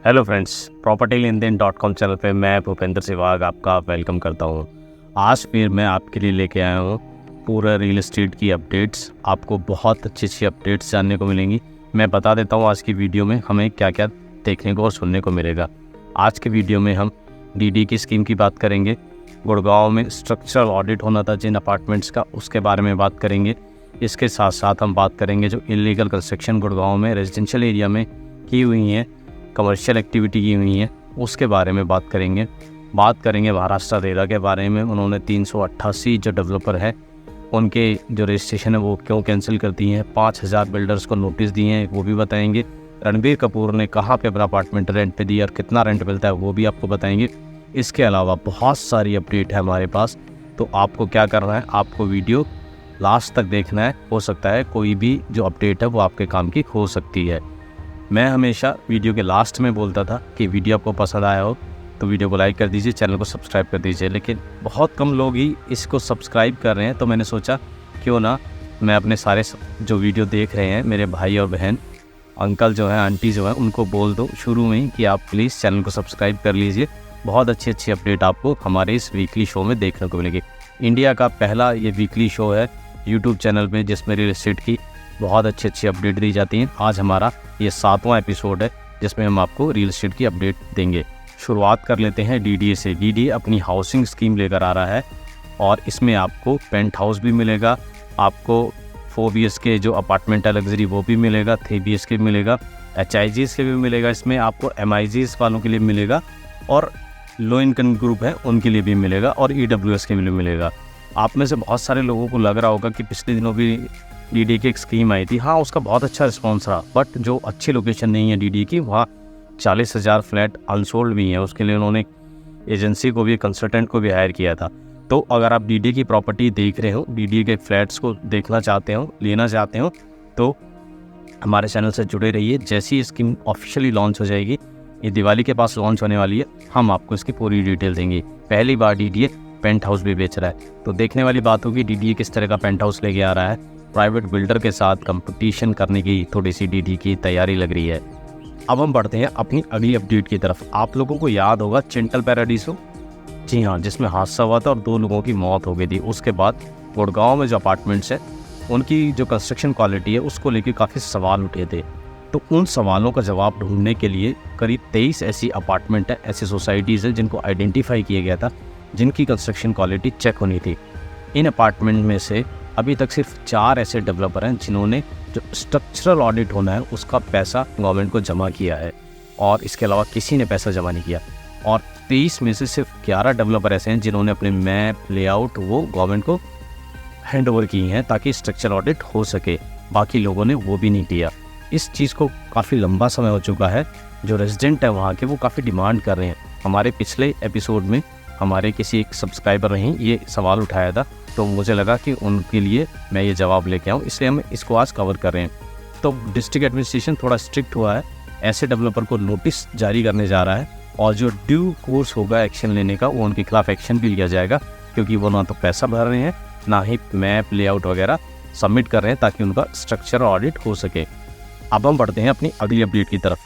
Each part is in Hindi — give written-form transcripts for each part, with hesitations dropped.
हेलो फ्रेंड्स, प्रॉपर्टी लेन देन .com चैनल पे मैं भूपेंद्र सहवाग आपका वेलकम करता हूँ। आज फिर मैं आपके लिए लेके आया हूँ पूरा रियल एस्टेट की अपडेट्स। आपको बहुत अच्छी अपडेट्स जानने को मिलेंगी। मैं बता देता हूँ आज की वीडियो में हमें क्या क्या देखने को और सुनने को मिलेगा। आज के वीडियो में हम DD की स्कीम की बात करेंगे। गुड़गांव में स्ट्रक्चरल ऑडिट होना था जिन अपार्टमेंट्स का, उसके बारे में बात करेंगे। इसके साथ साथ हम बात करेंगे जो इलीगल कंस्ट्रक्शन गुड़गांव में रेजिडेंशियल एरिया में की हुई हैं, कमर्शियल एक्टिविटी की हुई है, उसके बारे में बात करेंगे। बात करेंगे महाराष्ट्र रेरा के बारे में। उन्होंने 388 जो डेवलपर है उनके जो रजिस्ट्रेशन है वो क्यों कैंसिल कर दिए हैं। 5000 बिल्डर्स को नोटिस दिए हैं, वो भी बताएंगे। रणबीर कपूर ने कहाँ पे अपना अपार्टमेंट रेंट पे दिया और कितना रेंट मिलता है वो भी आपको बताएंगे। इसके अलावा बहुत सारी अपडेट है हमारे पास, तो आपको क्या करना है, आपको वीडियो लास्ट तक देखना है। हो सकता है कोई भी जो अपडेट है वो आपके काम की हो सकती है। मैं हमेशा वीडियो के लास्ट में बोलता था कि वीडियो आपको पसंद आया हो तो वीडियो को लाइक कर दीजिए, चैनल को सब्सक्राइब कर दीजिए, लेकिन बहुत कम लोग ही इसको सब्सक्राइब कर रहे हैं। तो मैंने सोचा क्यों ना मैं अपने सारे जो वीडियो देख रहे हैं मेरे भाई और बहन, अंकल जो है, आंटी जो है, उनको बोल दो शुरू में ही कि आप प्लीज़ चैनल को सब्सक्राइब कर लीजिए। बहुत अच्छी अपडेट आपको हमारे इस वीकली शो में देखने को मिलेगी। इंडिया का पहला ये वीकली शो है यूट्यूब चैनल में जिसमें रियल एस्टेट की बहुत अच्छी अपडेट दी जाती हैं। आज हमारा ये 7वां एपिसोड है जिसमें हम आपको रियल एस्टेट की अपडेट देंगे। शुरुआत कर लेते हैं DDA से। DDA अपनी हाउसिंग स्कीम लेकर आ रहा है और इसमें आपको पेंट हाउस भी मिलेगा, आपको 4 BHK जो अपार्टमेंट है लग्जरी वो भी मिलेगा, 3 BHK मिलेगा, HIGs के भी मिलेगा, इसमें आपको MIGs वालों के लिए मिलेगा और लो इनकम ग्रुप है उनके लिए भी मिलेगा और EWS के लिए मिलेगा। आप में से बहुत सारे लोगों को लग रहा होगा कि पिछले दिनों भी DDA की एक स्कीम आई थी, हाँ उसका बहुत अच्छा रिस्पॉन्स रहा, बट जो अच्छी लोकेशन नहीं है DDA की, वहाँ 40,000 फ्लैट अनसोल्ड भी हैं। उसके लिए उन्होंने एजेंसी को भी, कंसल्टेंट को भी हायर किया था। तो अगर आप DDA की प्रॉपर्टी देख रहे हो, DDA के फ्लैट्स को देखना चाहते हो, लेना चाहते हो, तो हमारे चैनल से जुड़े रहिए। जैसी ये स्कीम ऑफिशियली लॉन्च हो जाएगी, ये दिवाली के पास लॉन्च होने वाली है, हम आपको इसकी पूरी डिटेल देंगे। पहली बार DDA पेंट हाउस भी बेच रहा है, तो देखने वाली बात होगी DDA किस तरह का पेंट हाउस लेके आ रहा है। प्राइवेट बिल्डर के साथ कंपटीशन करने की थोड़ी सी DDA की तैयारी लग रही है। अब हम बढ़ते हैं अपनी अगली अपडेट की तरफ। आप लोगों को याद होगा चिंटल पैराडीसो, जी हाँ, जिसमें हादसा हुआ था और 2 लोगों की मौत हो गई थी। उसके बाद गुड़गांव में जो अपार्टमेंट्स हैं उनकी जो कंस्ट्रक्शन क्वालिटी है उसको लेकर काफ़ी सवाल उठे थे। तो उन सवालों का जवाब ढूंढने के लिए करीब 23 ऐसी अपार्टमेंट है, ऐसी सोसाइटीज़ है जिनको आइडेंटिफाई किया गया था, जिनकी कंस्ट्रक्शन क्वालिटी चेक होनी थी। इन अपार्टमेंट में से अभी तक सिर्फ 4 ऐसे डेवलपर हैं जिन्होंने जो स्ट्रक्चरल ऑडिट होना है उसका पैसा गवर्नमेंट को जमा किया है, और इसके अलावा किसी ने पैसा जमा नहीं किया। और 23 में से सिर्फ 11 डेवलपर ऐसे हैं जिन्होंने अपने मैप, लेआउट वो गवर्नमेंट को हैंड ओवर की हैं ताकि स्ट्रक्चरल ऑडिट हो सके। बाकी लोगों ने वो भी नहीं किया। इस चीज़ को काफ़ी लंबा समय हो चुका है। जो रेजिडेंट है वहाँ के वो काफ़ी डिमांड कर रहे हैं। हमारे पिछले एपिसोड में हमारे किसी एक सब्सक्राइबर ने ये सवाल उठाया था, तो मुझे लगा कि उनके लिए मैं ये जवाब लेके आऊँ, इसलिए हम इसको आज कवर कर रहे हैं। तो डिस्ट्रिक्ट एडमिनिस्ट्रेशन थोड़ा स्ट्रिक्ट हुआ है, ऐसे डेवलपर को नोटिस जारी करने जा रहा है और जो ड्यू कोर्स होगा एक्शन लेने का वो उनके खिलाफ एक्शन भी लिया जाएगा, क्योंकि वो ना तो पैसा भर रहे हैं ना ही मैप, लेआउट वगैरह सबमिट कर रहे हैं ताकि उनका स्ट्रक्चर ऑडिट हो सके। अब हम बढ़ते हैं अपनी अगली अपडेट की तरफ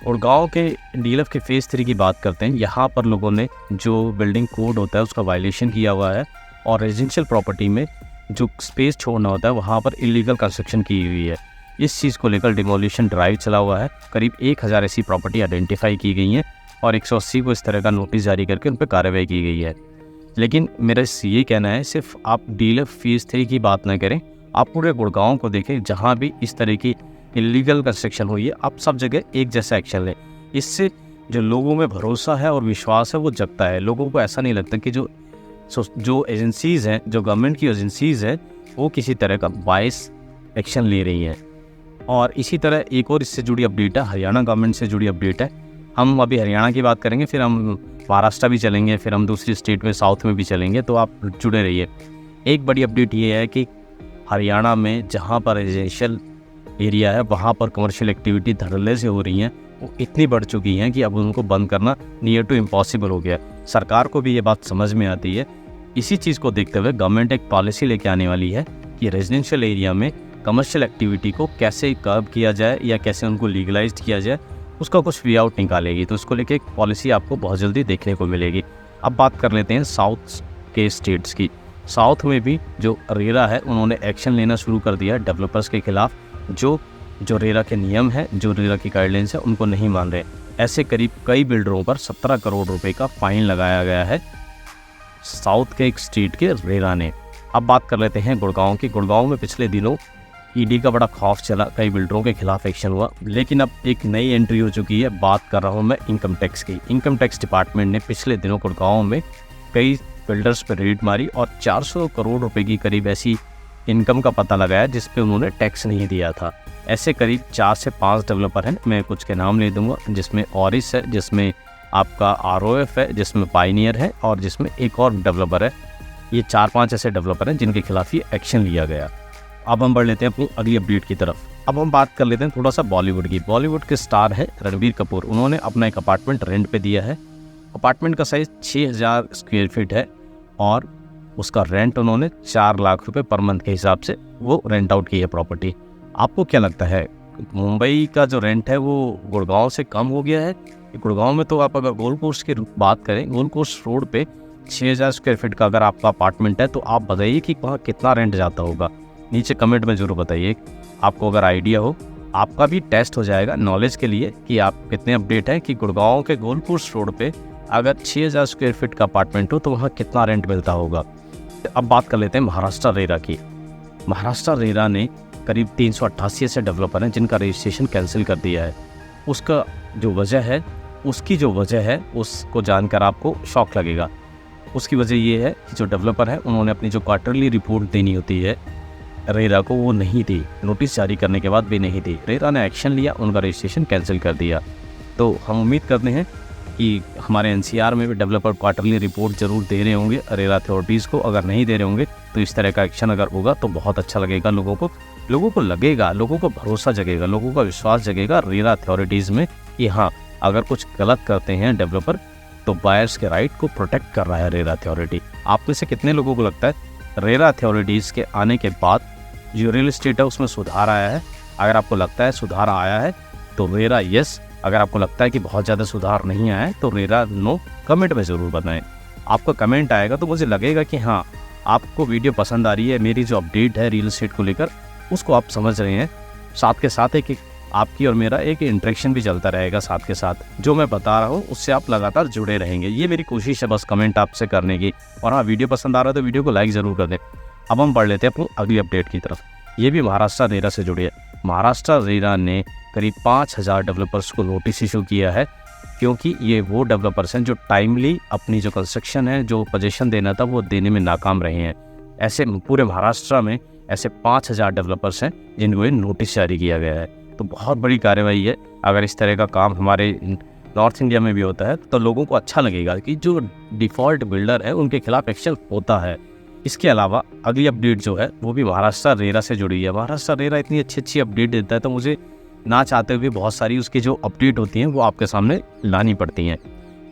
और गाँव के DLF के फेज़ 3 की बात करते हैं। यहाँ पर लोगों ने जो बिल्डिंग कोड होता है उसका वायलेशन किया हुआ है और रेजिडेंशियल प्रॉपर्टी में जो स्पेस छोड़ना होता है वहाँ पर इलीगल कंस्ट्रक्शन की हुई है। इस चीज़ को लेकर डिमोलिशन ड्राइव चला हुआ है। करीब 1000 ऐसी प्रॉपर्टी आइडेंटिफाई की गई हैं और 180 को इस तरह का नोटिस जारी करके उन पर कार्रवाई की गई है। लेकिन मेरा ये कहना है, सिर्फ आप DLF फेज़ 3 की बात ना करें, आप पूरे गुड़गांव को देखें, जहाँ भी इस तरह की इलीगल कंस्ट्रक्शन हुई है आप सब जगह एक जैसा एक्शन लें। इससे जो लोगों में भरोसा है और विश्वास है वो जगता है। लोगों को ऐसा नहीं लगता कि जो एजेंसीज़ हैं, जो गवर्नमेंट की एजेंसीज़ हैं, वो किसी तरह का बायस एक्शन ले रही हैं। और इसी तरह एक और इससे जुड़ी अपडेट है, हरियाणा गवर्नमेंट से जुड़ी अपडेट है। हम अभी हरियाणा की बात करेंगे, फिर हम महाराष्ट्र भी चलेंगे, फिर हम दूसरी स्टेट में, साउथ में भी चलेंगे, तो आप जुड़े रहिए। एक बड़ी अपडेट ये है कि हरियाणा में जहाँ पर रेजिडेंशियल एरिया है वहाँ पर कमर्शियल एक्टिविटी धड़ल्ले से हो रही हैं, वो इतनी बढ़ चुकी हैं कि अब उनको बंद करना नियर टू इम्पॉसिबल हो गया। सरकार को भी ये बात समझ में आती है। इसी चीज़ को देखते हुए गवर्नमेंट एक पॉलिसी लेके आने वाली है कि रेजिडेंशियल एरिया में कमर्शियल एक्टिविटी को कैसे कर्ब किया जाए या कैसे उनको लीगलाइज्ड किया जाए, उसका कुछ वे आउट निकालेगी। तो इसको लेके एक पॉलिसी आपको बहुत जल्दी देखने को मिलेगी। अब बात कर लेते हैं साउथ के स्टेट्स की। साउथ में भी जो रेरा है उन्होंने एक्शन लेना शुरू कर दिया है डेवलपर्स के खिलाफ, जो रेरा के नियम हैं, जो रेरा की गाइडलाइंस है उनको नहीं मान रहे। ऐसे करीब कई बिल्डरों पर 17 करोड़ रुपए का फाइन लगाया गया है साउथ के एक स्टेट के रेरा ने। अब बात कर लेते हैं गुड़गांव की। गुड़गांव में पिछले दिनों ईडी का बड़ा खौफ चला, कई बिल्डरों के खिलाफ एक्शन हुआ, लेकिन अब एक नई एंट्री हो चुकी है। बात कर रहा हूँ मैं इनकम टैक्स की। इनकम टैक्स डिपार्टमेंट ने पिछले दिनों गुड़गांव में कई बिल्डर्स पर रेड मारी और 400 करोड़ रुपए की करीब ऐसी इनकम का पता लगाया जिस पे उन्होंने टैक्स नहीं दिया था। ऐसे करीब 4 से 5 डेवलपर हैं, मैं कुछ के नाम ले दूंगा, जिसमें ऑरिस है, जिसमें आपका ROF है, जिसमें पाइनियर है और जिसमें एक और डेवलपर है। ये 4-5 ऐसे डेवलपर हैं जिनके खिलाफ ये एक्शन लिया गया। अब हम बढ़ लेते हैं अपनी अगली अपडेट की तरफ। अब हम बात कर लेते हैं थोड़ा सा बॉलीवुड की। बॉलीवुड के स्टार है रणबीर कपूर। उन्होंने अपना एक अपार्टमेंट रेंट पे दिया है। अपार्टमेंट का साइज़ 6000 स्क्वायर फीट है और उसका रेंट उन्होंने 4 लाख रुपए पर मंथ के हिसाब से वो रेंट आउट की है प्रॉपर्टी। आपको क्या लगता है, मुंबई का जो रेंट है वो गुड़गांव से कम हो गया है? गुड़गांव में तो आप अगर गोल्ड कोस्ट की बात करें, गोल्ड कोस्ट रोड पे 6000 स्क्वायर फीट का अगर आपका अपार्टमेंट है तो आप बताइए कि वहाँ कितना रेंट जाता होगा। नीचे कमेंट में ज़रूर बताइए, आपको अगर आइडिया हो। आपका भी टेस्ट हो जाएगा नॉलेज के लिए कि आप कितने अपडेट हैं कि गुड़गांव के गोल्ड कोस्ट रोड पे अगर 6000 स्क्वायर फीट का अपार्टमेंट हो तो वहाँ कितना रेंट मिलता होगा। अब बात कर लेते हैं महाराष्ट्र रेरा की। महाराष्ट्र रेरा ने करीब 388 ऐसे डेवलपर हैं जिनका रजिस्ट्रेशन कैंसिल कर दिया है। उसकी जो वजह है उसको जानकर आपको शॉक लगेगा। उसकी वजह ये है कि जो डेवलपर है उन्होंने अपनी जो क्वार्टरली रिपोर्ट देनी होती है रेरा को वो नहीं दी, नोटिस जारी करने के बाद भी नहीं दी। रेरा ने एक्शन लिया, उनका रजिस्ट्रेशन कैंसिल कर दिया। तो हम उम्मीद करते हैं कि हमारे NCR में भी डेवलपर क्वार्टरली रिपोर्ट जरूर दे रहे होंगे रेरा अथॉरिटीज़ को। अगर नहीं दे रहे होंगे तो इस तरह का एक्शन अगर होगा तो बहुत अच्छा लगेगा लोगों को लगेगा, लोगों को भरोसा जगेगा, लोगों का विश्वास जगेगा रेरा अथॉरिटीज़ में कि हाँ, अगर कुछ गलत करते हैं डेवलपर तो बायर्स के राइट को प्रोटेक्ट कर रहा है रेरा अथॉरिटी। आप में से कितने लोगों को लगता है रेरा अथॉरिटीज़ के आने के बाद जो रियल एस्टेट है उसमें सुधार आया है? अगर आपको लगता है सुधार आया है तो रेरा यस, अगर आपको लगता है कि बहुत ज़्यादा सुधार नहीं आया है तो रेरा नो। कमेंट में ज़रूर बताएं। आपका कमेंट आएगा तो मुझे लगेगा कि हाँ, आपको वीडियो पसंद आ रही है, मेरी जो अपडेट है रियल एस्टेट को लेकर उसको आप समझ रहे हैं। साथ के साथ एक आपकी और मेरा एक इंटरेक्शन भी चलता रहेगा। साथ के साथ जो मैं बता रहा हूँ उससे आप लगातार जुड़े रहेंगे। ये मेरी कोशिश है बस कमेंट आपसे करने की। और हाँ, वीडियो पसंद आ रहा है तो वीडियो को लाइक ज़रूर कर दें। अब हम बढ़ लेते हैं अपनी अगली अपडेट की तरफ। ये भी महाराष्ट्र रेरा से जुड़ी है। महाराष्ट्र रेरा ने करीब 5000 डेवलपर्स को नोटिस इशू किया है, क्योंकि ये वो डेवलपर्स हैं जो टाइमली अपनी जो कंस्ट्रक्शन है, जो पोजीशन देना था वो देने में नाकाम रहे हैं। ऐसे पूरे महाराष्ट्र में ऐसे 5000 डेवलपर्स हैं जिनको ये नोटिस जारी किया गया है। तो बहुत बड़ी कार्रवाई है। अगर इस तरह का काम हमारे नॉर्थ इंडिया में भी होता है तो लोगों को अच्छा लगेगा कि जो डिफ़ॉल्ट बिल्डर है उनके खिलाफ एक्शन होता है। इसके अलावा अगली अपडेट जो है वो भी महाराष्ट्र रेरा से जुड़ी है। महाराष्ट्र रेरा इतनी अच्छी अपडेट देता है तो मुझे ना चाहते हुए बहुत सारी उसकी जो अपडेट होती हैं वो आपके सामने लानी पड़ती हैं।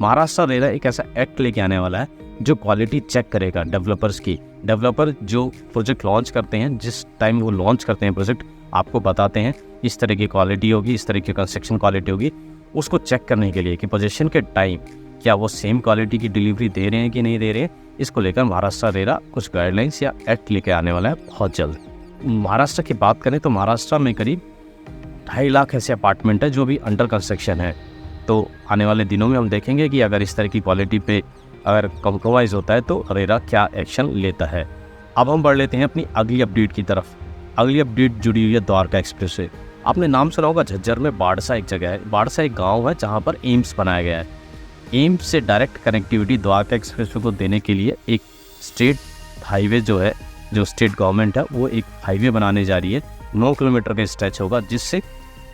महाराष्ट्र रेरा एक ऐसा एक्ट लेके आने वाला है जो क्वालिटी चेक करेगा डेवलपर्स की। डेवलपर जो प्रोजेक्ट लॉन्च करते हैं, जिस टाइम वो लॉन्च करते हैं प्रोजेक्ट, आपको बताते हैं इस तरह की क्वालिटी होगी, इस तरह की कंस्ट्रक्शन क्वालिटी होगी। उसको चेक करने के लिए कि पोजीशन के टाइम क्या वो सेम क्वालिटी की डिलीवरी दे रहे हैं कि नहीं दे रहे हैं, इसको लेकर महाराष्ट्र रेरा कुछ गाइडलाइंस या एक्ट लेके आने वाला है बहुत जल्द। महाराष्ट्र की बात करें तो महाराष्ट्र में करीब 2.5 लाख ऐसे अपार्टमेंट है जो भी अंडर कंस्ट्रक्शन है। तो आने वाले दिनों में हम देखेंगे कि अगर इस तरह की क्वालिटी पे अगर कॉम्प्रोमाइज़ होता है तो रेरा क्या एक्शन लेता है। अब हम बढ़ लेते हैं अपनी अगली अपडेट की तरफ। अगली अपडेट जुड़ी हुई है द्वारका एक्सप्रेस से। आपने नाम सुना होगा, झज्जर में बाड़सा एक जगह है। बाड़सा एक गाँव है जहाँ पर एम्स बनाया गया है। एम्स से डायरेक्ट कनेक्टिविटी द्वारका एक्सप्रेस को देने के लिए एक स्टेट हाईवे जो है, जो स्टेट गवर्नमेंट है वो एक हाईवे बनाने जा रही है। 9 किलोमीटर का स्ट्रेच होगा जिससे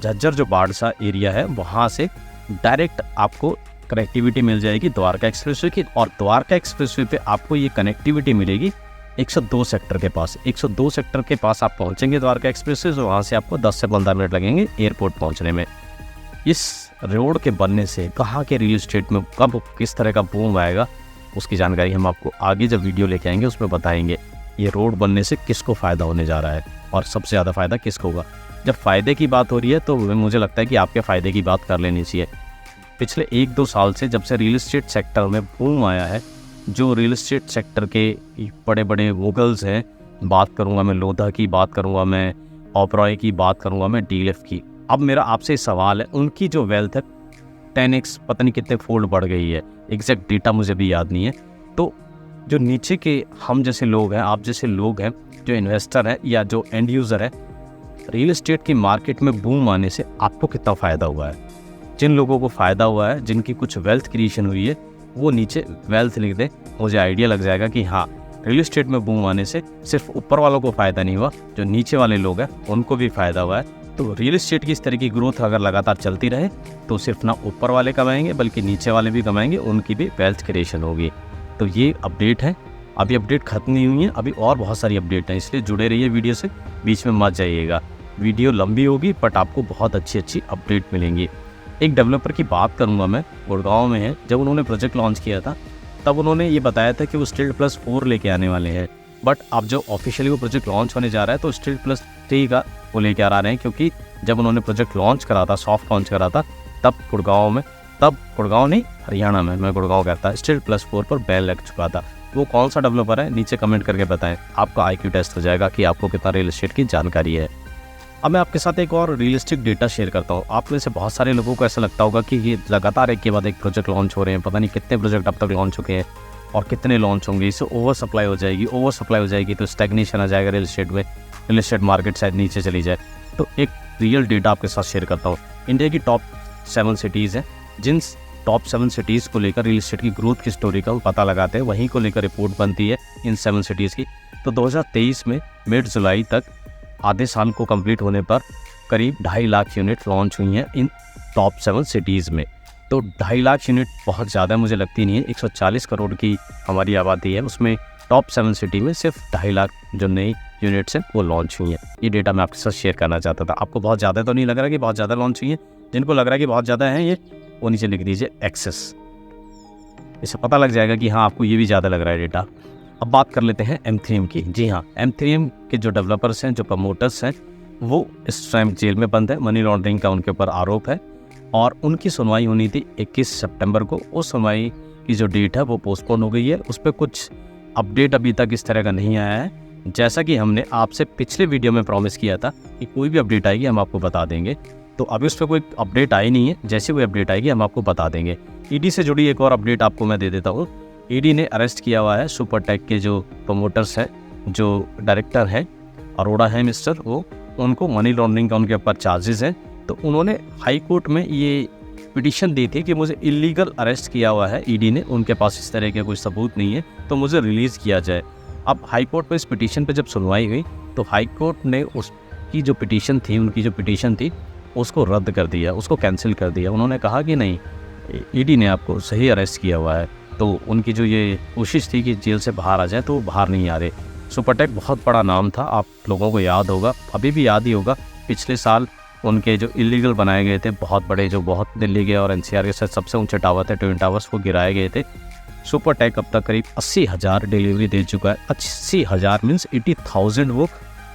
झज्जर जो बाड़सा एरिया है वहाँ से डायरेक्ट आपको कनेक्टिविटी मिल जाएगी द्वारका एक्सप्रेसवे की। और द्वारका एक्सप्रेसवे पे आपको ये कनेक्टिविटी मिलेगी 102 सेक्टर के पास। 102 सेक्टर के पास आप पहुँचेंगे द्वारका एक्सप्रेसवे से, वहाँ से आपको 10 से 15 मिनट लगेंगे एयरपोर्ट पहुँचने में। इस रोड के बनने से कहाँ के रियल एस्टेट में कब किस तरह का बूम आएगा उसकी जानकारी हम आपको आगे जब वीडियो लेके आएंगे उसमें बताएंगे। ये रोड बनने से किसको फ़ायदा होने जा रहा है और सबसे ज़्यादा फ़ायदा किसको होगा। जब फ़ायदे की बात हो रही है तो मुझे लगता है कि आपके फ़ायदे की बात कर लेनी चाहिए। पिछले 1-2 साल से जब से रियल इस्टेट सेक्टर में बूम आया है, जो रियल इस्टेट सेक्टर के बड़े बड़े वोगल्स हैं, बात करूँगा मैं लोधा की, बात करूँगा मैं ओबरॉय की, बात करूँगा मैं डीएलएफ की। अब मेरा आपसे सवाल है, उनकी जो वेल्थ है 10x पता नहीं कितने फोल्ड बढ़ गई है, एग्जैक्ट डेटा मुझे भी याद नहीं है। तो जो नीचे के हम जैसे लोग हैं, आप जैसे लोग हैं, जो इन्वेस्टर हैं या जो एंड यूज़र है, रियल इस्टेट की मार्केट में बूम आने से आपको कितना फ़ायदा हुआ है। जिन लोगों को फ़ायदा हुआ है, जिनकी कुछ वेल्थ क्रिएशन हुई है, वो नीचे वेल्थ लिख दें, मुझे आइडिया लग जाएगा कि हाँ, रियल इस्टेट में बूम आने से सिर्फ ऊपर वालों को फ़ायदा नहीं हुआ, जो नीचे वाले लोग हैं उनको भी फ़ायदा हुआ है। तो रियल इस्टेट की इस तरह की ग्रोथ अगर लगातार चलती रहे तो सिर्फ ना ऊपर वाले कमाएंगे बल्कि नीचे वाले भी कमाएंगे, उनकी भी वेल्थ क्रिएशन होगी। तो ये अपडेट है, अभी अपडेट खत्म नहीं हुई है, अभी और बहुत सारी अपडेट हैं, इसलिए जुड़े रहिए वीडियो से, बीच में मत जाइएगा। वीडियो लंबी होगी बट आपको बहुत अच्छी अपडेट मिलेंगी। एक डेवलपर की बात करूँगा मैं, गुड़गांव में है। जब उन्होंने प्रोजेक्ट लॉन्च किया था तब उन्होंने ये बताया था कि वो STILT+4 लेके आने वाले हैं, बट अब जो ऑफिशियली वो प्रोजेक्ट लॉन्च होने जा रहा है तो STILT+3 का वो लेके आ रहे हैं, क्योंकि जब उन्होंने प्रोजेक्ट लॉन्च करा था, सॉफ्ट लॉन्च करा था, तब गुड़गांव नहीं हरियाणा में, मैं गुड़गांव कहता, STILT+4 पर बैन लग चुका था। वो कौन सा डेवलपर है नीचे कमेंट करके बताएं, आपका IQ टेस्ट हो जाएगा कि आपको कितना रियल एस्टेट की जानकारी है। अब मैं आपके साथ एक और रियलिस्टिक डेटा शेयर करता हूँ। आप में से बहुत सारे लोगों को ऐसा लगता होगा कि ये लगातार एक के बाद एक प्रोजेक्ट लॉन्च हो रहे हैं, पता नहीं कितने प्रोजेक्ट अब तक लॉन्च चुके हैं और कितने लॉन्च होंगे, इससे ओवर सप्लाई हो जाएगी तो स्टैग्नेशन आ जाएगा रियल एस्टेट में, रियल एस्टेट मार्केट शायद नीचे चली जाए। तो एक रियल डेटा आपके साथ शेयर करता हूँ। इंडिया की टॉप 7 सिटीज़ हैं, जिन टॉप 7 सिटीज़ को लेकर रियल एस्टेट की ग्रोथ की स्टोरी का पता लगाते हैं, वहीं को लेकर रिपोर्ट बनती है इन 7 सिटीज़ की। तो 2023 में मिड जुलाई तक, आधे साल को कंप्लीट होने पर, करीब 2.5 लाख यूनिट लॉन्च हुई हैं इन टॉप 7 सिटीज़ में। तो 2.5 लाख यूनिट बहुत ज़्यादा मुझे लगती नहीं है। 140 करोड़ की हमारी आबादी है, उसमें टॉप 7 सिटी में सिर्फ 2.5 लाख जो नई यूनिट्स हैं वो लॉन्च हुई हैं। ये डेटा मैं आपके साथ शेयर करना चाहता था। आपको बहुत ज़्यादा तो नहीं लग रहा कि बहुत ज़्यादा लॉन्च हुई है? जिनको लग रहा है कि बहुत ज़्यादा है, ये वो नीचे लिख दीजिए एक्सेस, इससे पता लग जाएगा कि हाँ, आपको ये भी ज़्यादा लग रहा है डेटा। अब बात कर लेते हैं M3M की। जी हाँ, M3M के जो डेवलपर्स हैं, जो प्रमोटर्स हैं, वो इस टाइम जेल में बंद है। मनी लॉन्ड्रिंग का उनके ऊपर आरोप है और उनकी सुनवाई होनी थी 21 सितंबर को। उस सुनवाई की जो डेट है वो पोस्टपोन हो गई है। उस पर कुछ अपडेट अभी तक इस तरह का नहीं आया है। जैसा कि हमने आपसे पिछले वीडियो में प्रॉमिस किया था कि कोई भी अपडेट आएगी हम आपको बता देंगे, तो अभी उस पर कोई अपडेट आई नहीं है। जैसे कोई अपडेट आएगी हम आपको बता देंगे। ईडी से जुड़ी एक और अपडेट आपको मैं दे देता हूँ। ईडी ने अरेस्ट किया हुआ है सुपरटेक के जो प्रमोटर्स हैं, जो डायरेक्टर हैं, अरोड़ा है मिस्टर, वो उनको मनी लॉन्ड्रिंग का उनके ऊपर चार्जेस हैं। तो उन्होंने हाई कोर्ट में ये पिटीशन दी थी कि मुझे इलीगल अरेस्ट किया हुआ है ईडी ने, उनके पास इस तरह के कोई सबूत नहीं है, तो मुझे रिलीज़ किया जाए। अब हाई कोर्ट में इस पिटीशन पे जब सुनवाई हुई तो हाई कोर्ट ने उसकी जो पिटीशन थी, उनकी जो पिटीशन थी, उसको रद्द कर दिया, उसको कैंसिल कर दिया। उन्होंने कहा कि नहीं, ईडी ने आपको सही अरेस्ट किया हुआ है। तो उनकी जो ये कोशिश थी कि जेल से बाहर आ जाए, तो वो बाहर नहीं आ रहे। सुपरटेक बहुत बड़ा नाम था, आप लोगों को याद होगा, अभी भी याद ही होगा। पिछले साल उनके जो इलीगल बनाए गए थे बहुत बड़े, जो बहुत दिल्ली के और NCR के साथ सबसे ऊंचे टावर थे, ट्विन टावर्स, वो गिराए गए थे। सुपरटेक अब तक करीब 80,000 डिलीवरी दे चुका है। 80,000 मीन्स 80,000 वो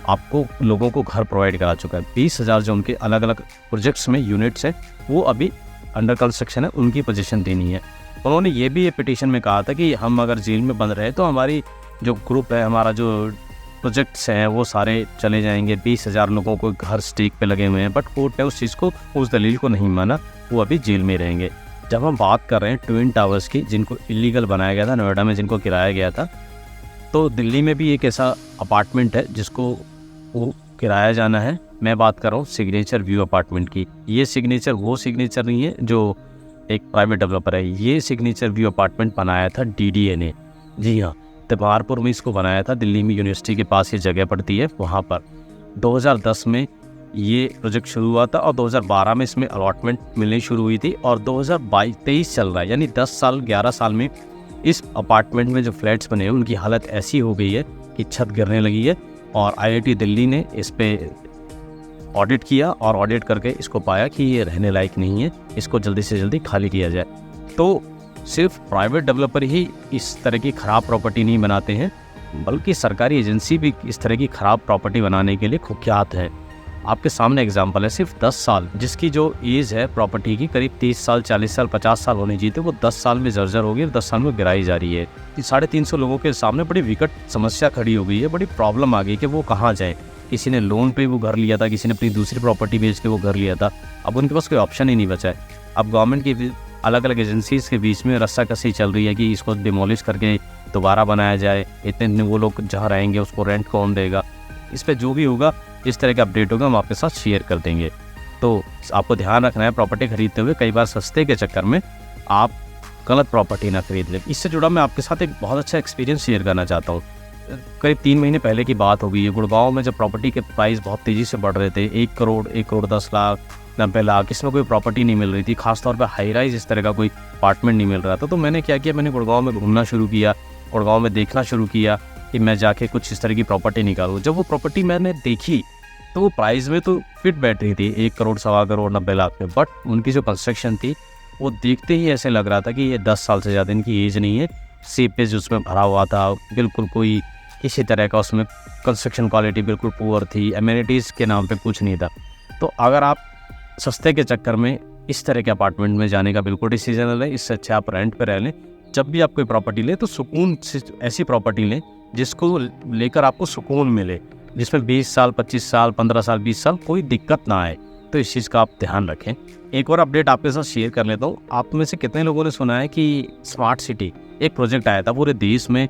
आपको लोगों को घर प्रोवाइड करा चुका है। 20,000 जो उनके अलग अलग प्रोजेक्ट्स में यूनिट्स हैं, वो अभी अंडर कंस्ट्रक्शन है, उनकी पोजीशन देनी है। उन्होंने ये भी पिटीशन में कहा था कि हम अगर जेल में बंद रहे तो हमारी जो ग्रुप है, हमारा जो प्रोजेक्ट्स हैं, वो सारे चले जाएंगे। 20,000 लोगों को घर स्टेक पे लगे हुए हैं, बट कोर्ट ने उस चीज़ को, उस दलील को नहीं माना, वो अभी जेल में रहेंगे। जब हम बात कर रहे हैं ट्विन टावर्स की, जिनको इलीगल बनाया गया था, नोएडा में जिनको किराया गया था, तो दिल्ली में भी एक ऐसा अपार्टमेंट है जिसको वो किराया जाना है। मैं बात कर रहा हूँ सिग्नेचर व्यू अपार्टमेंट की। ये सिग्नेचर वो सिग्नेचर नहीं है जो एक प्राइवेट डेवलपर है, ये सिग्नेचर व्यू अपार्टमेंट बनाया था DDA ने। जी हाँ, तिमारपुर में इसको बनाया था, दिल्ली में यूनिवर्सिटी के पास ये जगह पड़ती है, वहाँ पर 2010 में ये प्रोजेक्ट शुरू हुआ था और 2012 में इसमें अलॉटमेंट मिलनी शुरू हुई थी और 2022-23 चल रहा है, यानी 10 साल 11 साल में इस अपार्टमेंट में जो फ्लैट्स बने हैं उनकी हालत ऐसी हो गई है कि छत गिरने लगी है। और IIT दिल्ली ने इस पर ऑडिट किया और ऑडिट करके इसको पाया कि ये रहने लायक नहीं है, इसको जल्दी से जल्दी खाली किया जाए। तो सिर्फ प्राइवेट डेवलपर ही इस तरह की ख़राब प्रॉपर्टी नहीं बनाते हैं, बल्कि सरकारी एजेंसी भी इस तरह की ख़राब प्रॉपर्टी बनाने के लिए कुख्यात है। आपके सामने एग्जांपल है, सिर्फ 10 साल, जिसकी जो एज है प्रॉपर्टी की करीब 30 साल 40 साल 50 साल होनी चाहिए, वो 10 साल में जर्जर हो गई और 10 साल में गिराई जा रही है। 350 लोगों के सामने बड़ी विकट समस्या खड़ी हो गई है, बड़ी प्रॉब्लम आ गई कि वो कहाँ जाए। किसी ने लोन पे वो घर लिया था, किसी ने अपनी दूसरी प्रॉपर्टी बेच के वो घर लिया था, अब उनके पास कोई ऑप्शन ही नहीं बचा है। अब गवर्नमेंट की अलग अलग एजेंसीज़ के बीच में रस्साकसी चल रही है कि इसको डिमोलिश करके दोबारा बनाया जाए, इतने वो लोग जहाँ रहेंगे उसको रेंट कौन देगा। इस पर जो भी होगा, इस तरह का अपडेट होगा, हम आपके साथ शेयर कर देंगे। तो आपको ध्यान रखना है, प्रॉपर्टी खरीदते हुए कई बार सस्ते के चक्कर में आप गलत प्रॉपर्टी ना खरीद लें। इससे जुड़ा मैं आपके साथ एक बहुत अच्छा एक्सपीरियंस शेयर करना चाहता हूँ। करीब 3 महीने पहले की बात हो गई है। गुड़गांव में जब प्रॉपर्टी के प्राइस बहुत तेज़ी से बढ़ रहे थे, 1 करोड़ 1 करोड़ 10 लाख 90 लाख, इसमें कोई प्रॉपर्टी नहीं मिल रही थी, खासतौर पर हाई राइज इस तरह का कोई अपार्टमेंट नहीं मिल रहा था। तो मैंने क्या किया, मैंने गुड़गांव में घूमना शुरू किया, गुड़गांव में देखना शुरू किया कि मैं जाके कुछ इस तरह की प्रॉपर्टी निकालूँ। जब वो प्रॉपर्टी मैंने देखी तो वो प्राइस में तो फिट बैठ रही थी, 1 करोड़ 1.25 करोड़ 90 लाख में, बट उनकी जो कंस्ट्रक्शन थी वो देखते ही ऐसे लग रहा था कि ये 10 साल से ज़्यादा इनकी एज नहीं है। सीपेज उसमें भरा हुआ था, बिल्कुल कोई किसी तरह का उसमें कंस्ट्रक्शन क्वालिटी बिल्कुल पुअर थी, एमिनिटीज़ के नाम पे कुछ नहीं था। तो अगर आप सस्ते के चक्कर में इस तरह के अपार्टमेंट में जाने का बिल्कुल डिसीजन लें, इससे अच्छा आप रेंट पे रह लें। जब भी आप कोई प्रॉपर्टी लें तो सुकून से ऐसी प्रॉपर्टी लें जिसको लेकर आपको सुकून मिले, जिसमें 20 साल 25 साल 15 साल 20 साल कोई दिक्कत ना आए। तो इस चीज़ का आप ध्यान रखें। एक और अपडेट आपके साथ शेयर कर लेता हूँ। आप में से कितने लोगों ने सुना है कि स्मार्ट सिटी एक प्रोजेक्ट आया था, पूरे देश में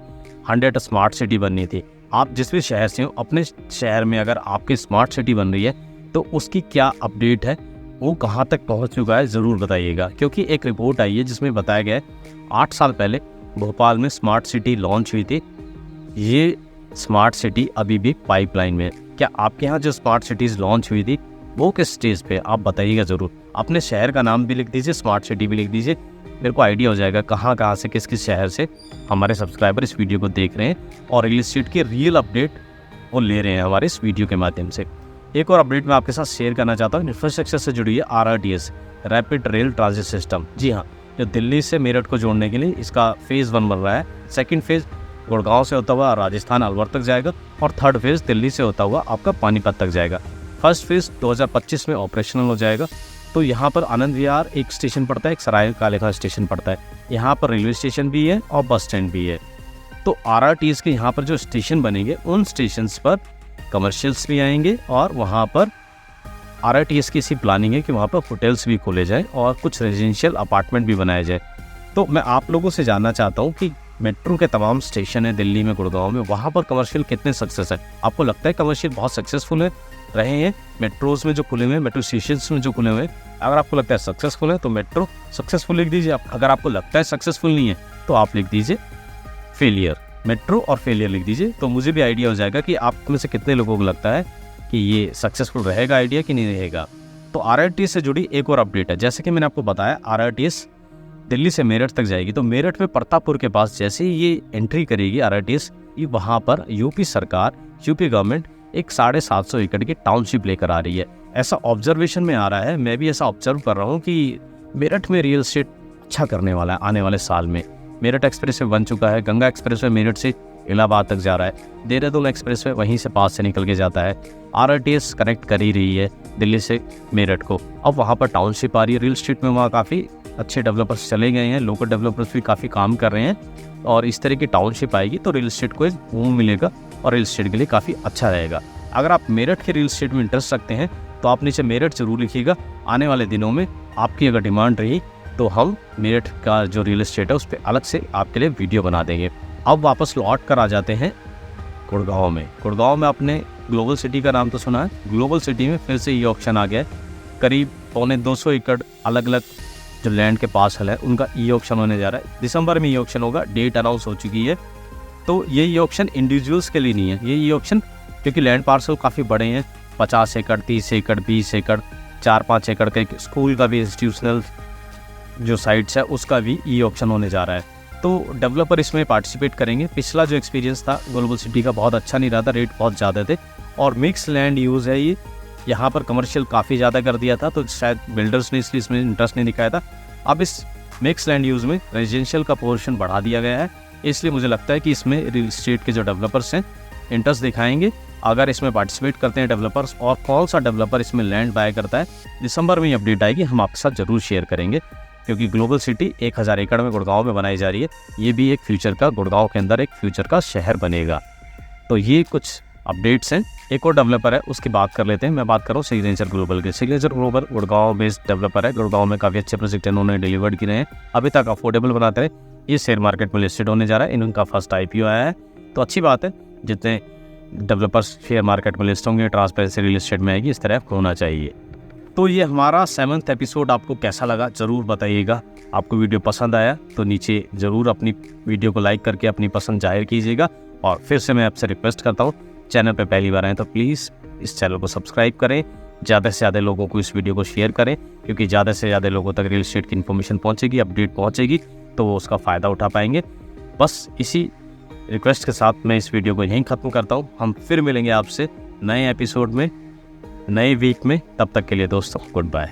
100 स्मार्ट सिटी बननी थी। आप जिस भी शहर से हो, अपने शहर में अगर आपकी स्मार्ट सिटी बन रही है तो उसकी क्या अपडेट है, वो कहाँ तक पहुँच चुका है, ज़रूर बताइएगा। क्योंकि एक रिपोर्ट आई है जिसमें बताया गया है 8 साल पहले भोपाल में स्मार्ट सिटी लॉन्च हुई थी। ये स्मार्ट सिटी अभी भी पाइपलाइन में है। क्या आपके यहाँ जो स्मार्ट सिटीज़ लॉन्च हुई थी वो किस स्टेज पे, आप बताइएगा ज़रूर। अपने शहर का नाम भी लिख दीजिए, स्मार्ट सिटी भी लिख दीजिए, मेरे को आइडिया हो जाएगा कहाँ से किस शहर से हमारे सब्सक्राइबर इस वीडियो को देख रहे हैं और रियल एस्टेट की रियल अपडेट वो ले रहे हैं हमारे इस वीडियो के माध्यम से। एक और अपडेट मैं आपके साथ शेयर करना चाहता हूँ, इंफ्रास्ट्रक्चर से जुड़ी है RRTS, rapid rail transit system. जी हाँ, जो दिल्ली से मेरठ को जोड़ने के लिए इसका फेज़ 1 बन रहा है। सेकेंड फेज़ गुड़गांव से होता हुआ राजस्थान अलवर तक जाएगा और थर्ड फेज़ दिल्ली से होता हुआ आपका पानीपत तक जाएगा। फर्स्ट फेज़ 2025 में ऑपरेशनल हो जाएगा। तो यहाँ पर आनंद विहार एक स्टेशन पड़ता है, एक सराय कालेखान स्टेशन पड़ता है। यहाँ पर रेलवे स्टेशन भी है और बस स्टैंड भी है। तो RRTS के यहाँ पर जो स्टेशन बनेंगे उन स्टेशंस पर कमर्शियल्स भी आएंगे और वहाँ पर RRTS की इसी प्लानिंग है कि वहाँ पर होटल्स भी खोले जाए और कुछ रेजिडेंशियल अपार्टमेंट भी बनाए जाए। तो मैं आप लोगों से जानना चाहता हूँ कि मेट्रो के तमाम स्टेशन है दिल्ली में, गुड़गांव में, वहाँ पर कमर्शियल कितने सक्सेस है। आपको लगता है कमर्शियल बहुत सक्सेसफुल है रहे हैं मेट्रोज़ में जो खुले हुए हैं, मेट्रो स्टेशन में जो खुले हुए हैं? अगर आपको लगता है सक्सेसफुल है तो मेट्रो सक्सेसफुल लिख दीजिए। अगर आपको लगता है सक्सेसफुल नहीं है तो आप लिख दीजिए फेलियर, मेट्रो और फेलियर लिख दीजिए। तो मुझे भी आइडिया हो जाएगा कि आप में से कितने लोगों को लगता है कि ये सक्सेसफुल रहेगा आइडिया कि नहीं रहेगा। तो RRTS से जुड़ी एक और अपडेट है। जैसे कि मैंने आपको बताया RRTS दिल्ली से मेरठ तक जाएगी। तो मेरठ में प्रतापपुर के पास जैसे ही ये एंट्री करेगी RRTS, ये वहाँ पर यूपी सरकार, यूपी गवर्नमेंट एक 750 एकड़ की टाउनशिप लेकर आ रही है। ऐसा ऑब्जर्वेशन में आ रहा है, मैं भी ऐसा ऑब्जर्व कर रहा हूँ कि मेरठ में रियल एस्टेट अच्छा करने वाला है आने वाले साल में। मेरठ एक्सप्रेस वे बन चुका है, गंगा एक्सप्रेस वे मेरठ से इलाहाबाद तक जा रहा है, देहरादून एक्सप्रेस वे वहीं से पास से निकल के जाता है। RRTS कनेक्ट कर ही रही है दिल्ली से मेरठ को। अब वहाँ पर टाउनशिप आ रही है, रियल एस्टेट में वहाँ काफ़ी अच्छे डेवलपर्स चले गए हैं, लोकल डेवलपर्स भी काफ़ी काम कर रहे हैं और इस तरह की टाउनशिप आएगी तो रियल एस्टेट को एक बूम मिलेगा और रियल एस्टेट के लिए काफ़ी अच्छा रहेगा। अगर आप मेरठ के रियल एस्टेट में इंटरेस्ट रखते हैं तो आप नीचे मेरठ जरूर लिखिएगा। आने वाले दिनों में आपकी अगर डिमांड रही तो हम मेरठ का जो रियल एस्टेट है उस पर अलग से आपके लिए वीडियो बना देंगे। अब वापस लौट कर आ जाते हैं गुड़गांव में। गुड़गांव में आपने ग्लोबल सिटी का नाम तो सुना है। ग्लोबल सिटी में फिर से ये ऑप्शन आ गया है। करीब 250 एकड़ अलग अलग जो लैंड के पास है उनका ई ऑप्शन होने जा रहा है। दिसंबर में ये ऑप्शन होगा, डेट अनाउंस हो चुकी है। तो ये ई ऑप्शन इंडिविजुअल्स के लिए नहीं है, ये ई ऑप्शन क्योंकि लैंड पार्सल काफ़ी बड़े हैं, 50 एकड़ 30 एकड़ 20 एकड़ 4-5 एकड़ के स्कूल का भी, इंस्टीट्यूशनल जो साइट्स है उसका भी ई ऑप्शन होने जा रहा है। तो डेवलपर इसमें पार्टिसिपेट करेंगे। पिछला जो एक्सपीरियंस था ग्लोबल सिटी का बहुत अच्छा नहीं रहा था, रेट बहुत ज़्यादा थे और मिक्स लैंड यूज़ है। ये यहाँ पर कमर्शियल काफ़ी ज़्यादा कर दिया था तो शायद बिल्डर्स ने इसलिए इसमें इंटरेस्ट नहीं दिखाया था। अब इस मिक्स लैंड यूज़ में रेजिडेंशियल का पोर्शन बढ़ा दिया गया है। इसलिए मुझे लगता है कि इसमें रियल इस्टेट के जो डेवलपर्स हैं इंटरेस्ट दिखाएंगे अगर इसमें पार्टिसिपेट करते हैं डेवलपर्स, और कौन सा डेवलपर इसमें लैंड बाय करता है। दिसंबर में ये अपडेट आएगी, हम आपके साथ ज़रूर शेयर करेंगे, क्योंकि ग्लोबल सिटी 1000 एकड़ में गुड़गांव में बनाई जा रही है। ये भी एक फ्यूचर का, गुड़गांव के अंदर एक फ्यूचर का शहर बनेगा। तो ये कुछ अपडेट्स हैं। एक और डेवलपर है, उसकी बात कर लेते हैं। मैं बात कर रहा हूँ सिग्नेचर ग्लोबल के। Signature global Gurgaon based developer है। गुड़गांव में काफ़ी अच्छे प्रोजेक्ट इन्होंने डिलीवर्ड किए हैं, अभी तक अफोर्डेबल बनाते रहे। ये शेयर मार्केट में लिस्टेड होने जा रहा है, इनका फर्स्ट IPO आया है, तो अच्छी बात है। जितने डेवलपर्स शेयर मार्केट में लिस्ट होंगे, ट्रांसपेरेंसी रियल एस्टेट में आएगी, इस तरह होना चाहिए। तो ये हमारा 7th एपिसोड आपको कैसा लगा ज़रूर बताइएगा। आपको वीडियो पसंद आया तो नीचे ज़रूर अपनी वीडियो को लाइक करके अपनी पसंद जाहिर कीजिएगा। और फिर से मैं आपसे रिक्वेस्ट करता हूँ, चैनल पे पहली बार आए तो प्लीज़ इस चैनल को सब्सक्राइब करें, ज़्यादा से ज़्यादा लोगों को इस वीडियो को शेयर करें, क्योंकि ज़्यादा से ज़्यादा लोगों तक रियल एस्टेट की इन्फॉर्मेशन पहुँचेगी, अपडेट पहुँचेगी, तो वो उसका फ़ायदा उठा पाएंगे। बस इसी रिक्वेस्ट के साथ मैं इस वीडियो को यहीं ख़त्म करता हूँ। हम फिर मिलेंगे आपसे नए एपिसोड में, नए वीक में। तब तक के लिए दोस्तों, गुड बाय।